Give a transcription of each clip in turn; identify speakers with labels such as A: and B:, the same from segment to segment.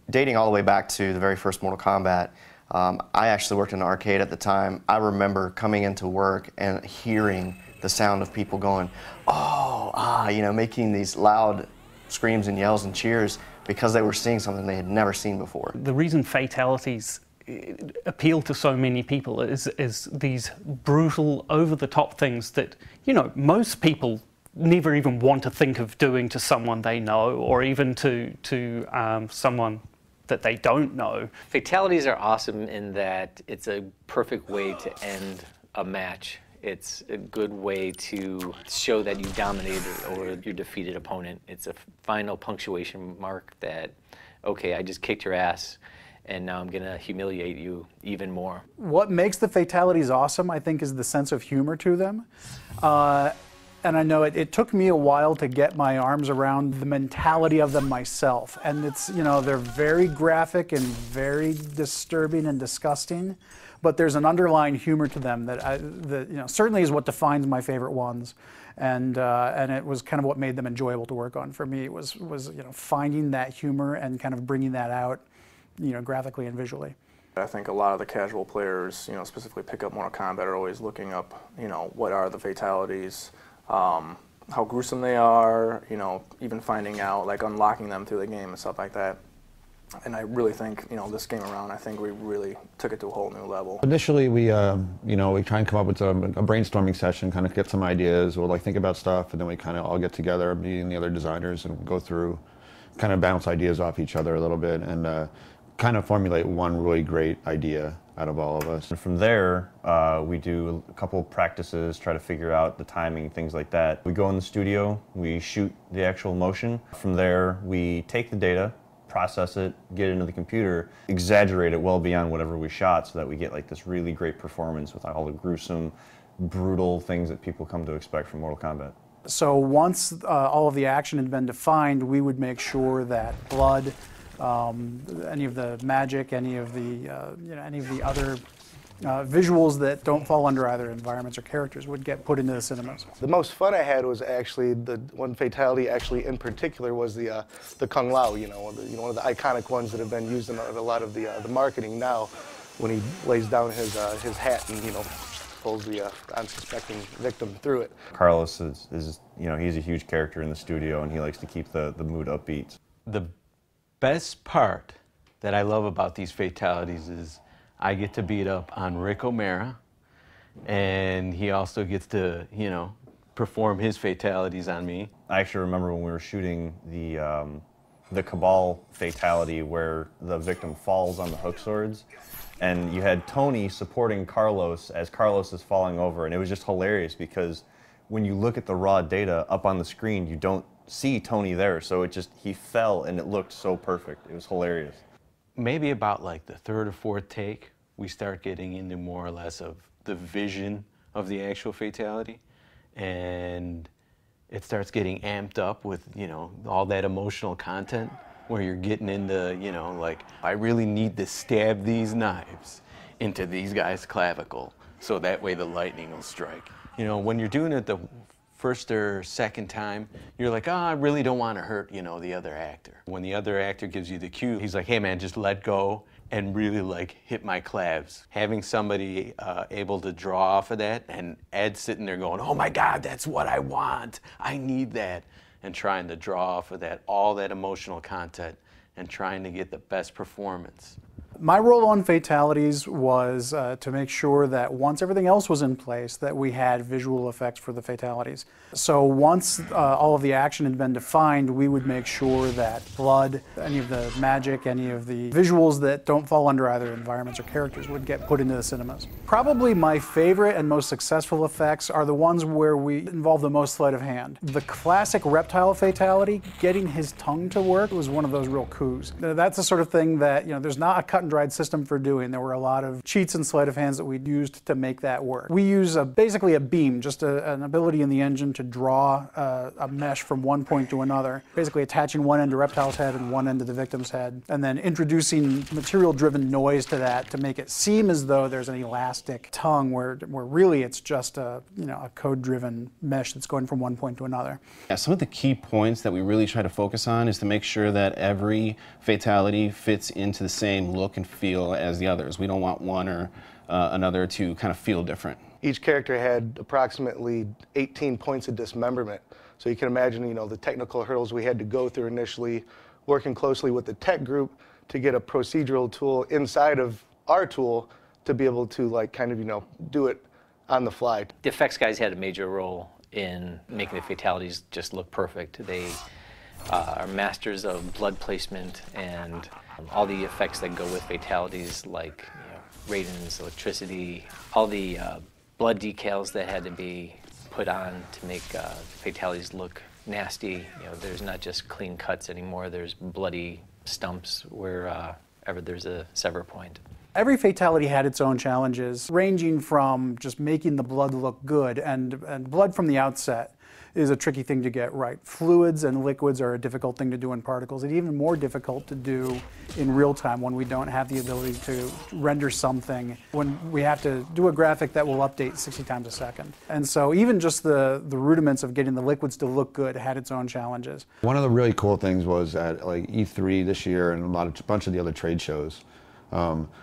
A: Dating all the way back to the very first Mortal Kombat, I actually worked in an arcade at the time. I remember coming into work and hearing the sound of people going, oh, ah, you know, making these loud screams and yells and cheers because they were seeing something they had never seen before.
B: The reason Fatalities appeal to so many people is these brutal, over-the-top things that, you know, most people never even want to think of doing to someone they know, or even to someone that they don't know.
C: Fatalities are awesome in that it's a perfect way to end a match. It's a good way to show that you dominated over your defeated opponent. It's a final punctuation mark that, okay, I just kicked your ass, and now I'm gonna humiliate you even more.
D: What makes the Fatalities awesome, I think, is the sense of humor to them. And I know it took me a while to get my arms around the mentality of them myself. And it's, you know, they're very graphic and very disturbing and disgusting, but there's an underlying humor to them that, you know, certainly is what defines my favorite ones. And it was kind of what made them enjoyable to work on for me. It was you know, finding that humor and kind of bringing that out, you know, graphically and visually.
E: I think a lot of the casual players, you know, specifically pick up Mortal Kombat, are always looking up, you know, what are the fatalities, how gruesome they are, you know, even finding out, like unlocking them through the game and stuff like that. And I really think, you know, this game around, I think we really took it to a whole new level.
F: Initially, we, you know, we try and come up with a brainstorming session, kind of get some ideas, we'll like think about stuff, and then we kind of all get together, me and the other designers, and go through, kind of bounce ideas off each other a little bit, and kind of formulate one really great idea out of all of us.
G: And from there, we do a couple practices, try to figure out the timing, things like that. We go in the studio, we shoot the actual motion. From there, we take the data, process it, get it into the computer, exaggerate it well beyond whatever we shot so that we get like this really great performance with all the gruesome, brutal things that people come to expect from Mortal Kombat.
D: So once all of the action had been defined, we would make sure that blood, any of the magic, any of the you know, any of the other visuals that don't fall under either environments or characters would get put into the cinemas.
H: The most fun I had was actually the one fatality, actually in particular, was the Kung Lao. You know, one of the iconic ones that have been used in a lot of the marketing now, when he lays down his hat and, you know, pulls the unsuspecting victim through it.
G: Carlos is you know, he's a huge character in the studio, and he likes to keep the mood upbeat.
I: The best part that I love about these fatalities is I get to beat up on Rick O'Mara, and he also gets to, you know, perform his fatalities on me.
G: I actually remember when we were shooting the Cabal fatality where the victim falls on the hook swords, and you had Tony supporting Carlos as Carlos is falling over, and it was just hilarious because when you look at the raw data up on the screen, you don't see Tony there, so he fell and it looked so perfect. It was hilarious.
I: Maybe about like the third or fourth take, we start getting into more or less of the vision of the actual fatality, and it starts getting amped up with, you know, all that emotional content where you're getting into, you know, like, I really need to stab these knives into these guys' clavicle so that way the lightning will strike. You know, when you're doing it the first or second time, you're like, oh, I really don't want to hurt, you know, the other actor. When the other actor gives you the cue, he's like, hey man, just let go and really like hit my clavs. Having somebody able to draw off of that, and Ed sitting there going, oh my God, that's what I want. I need that. And trying to draw off of that, all that emotional content, and trying to get the best performance.
D: My role on Fatalities was to make sure that once everything else was in place, that we had visual effects for the fatalities. So once all of the action had been defined, we would make sure that blood, any of the magic, any of the visuals that don't fall under either environments or characters would get put into the cinemas. Probably my favorite and most successful effects are the ones where we involve the most sleight of hand. The classic reptile fatality, getting his tongue to work, was one of those real coups. That's the sort of thing that, you know, there's not a cut and dried system for doing. There were a lot of cheats and sleight of hands that we used to make that work. We use basically a beam, just an ability in the engine to draw a mesh from one point to another, basically attaching one end to Reptile's head and one end to the victim's head, and then introducing material-driven noise to that to make it seem as though there's an elastic tongue where really it's just a code-driven mesh that's going from one point to another.
J: Yeah, some of the key points that we really try to focus on is to make sure that every fatality fits into the same look and feel as the others. We don't want one or another to kind of feel different.
H: Each character had approximately 18 points of dismemberment. So you can imagine, the technical hurdles we had to go through initially, working closely with the tech group to get a procedural tool inside of our tool to be able to do it on the fly.
C: The effects guys had a major role in making the fatalities just look perfect. They are masters of blood placement and all the effects that go with fatalities, like radons, electricity, all the blood decals that had to be put on to make fatalities look nasty. There's not just clean cuts anymore. There's bloody stumps wherever there's a sever point.
D: Every fatality had its own challenges, ranging from just making the blood look good, and blood from the outset is a tricky thing to get right. Fluids and liquids are a difficult thing to do in particles. It's even more difficult to do in real time when we don't have the ability to render something, when we have to do a graphic that will update 60 times a second. And so even just the rudiments of getting the liquids to look good had its own challenges.
F: One of the really cool things was at E3 this year and a bunch of the other trade shows.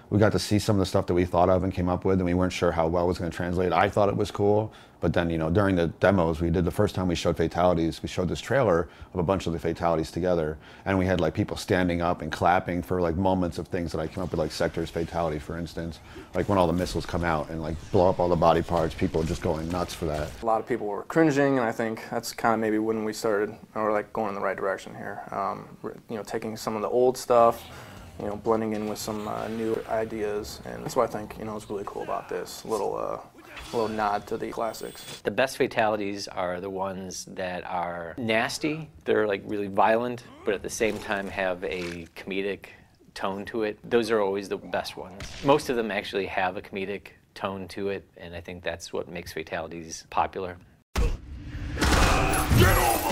F: We got to see some of the stuff that we thought of and came up with, and we weren't sure how well it was going to translate. I thought it was cool, but then, during the demos we did, the first time we showed fatalities, we showed this trailer of a bunch of the fatalities together, and we had people standing up and clapping for moments of things that I came up with, like Sector's fatality, for instance, when all the missiles come out and blow up all the body parts, people just going nuts for that.
E: A lot of people were cringing, and I think that's kind of maybe when we started, or going in the right direction here. Taking some of the old stuff, blending in with some new ideas, and that's what I think is really cool about this little nod to the classics.
C: The best fatalities are the ones that are nasty. They're really violent, but at the same time have a comedic tone to it. Those are always the best ones. Most of them actually have a comedic tone to it, and I think that's what makes fatalities popular.
K: Get over!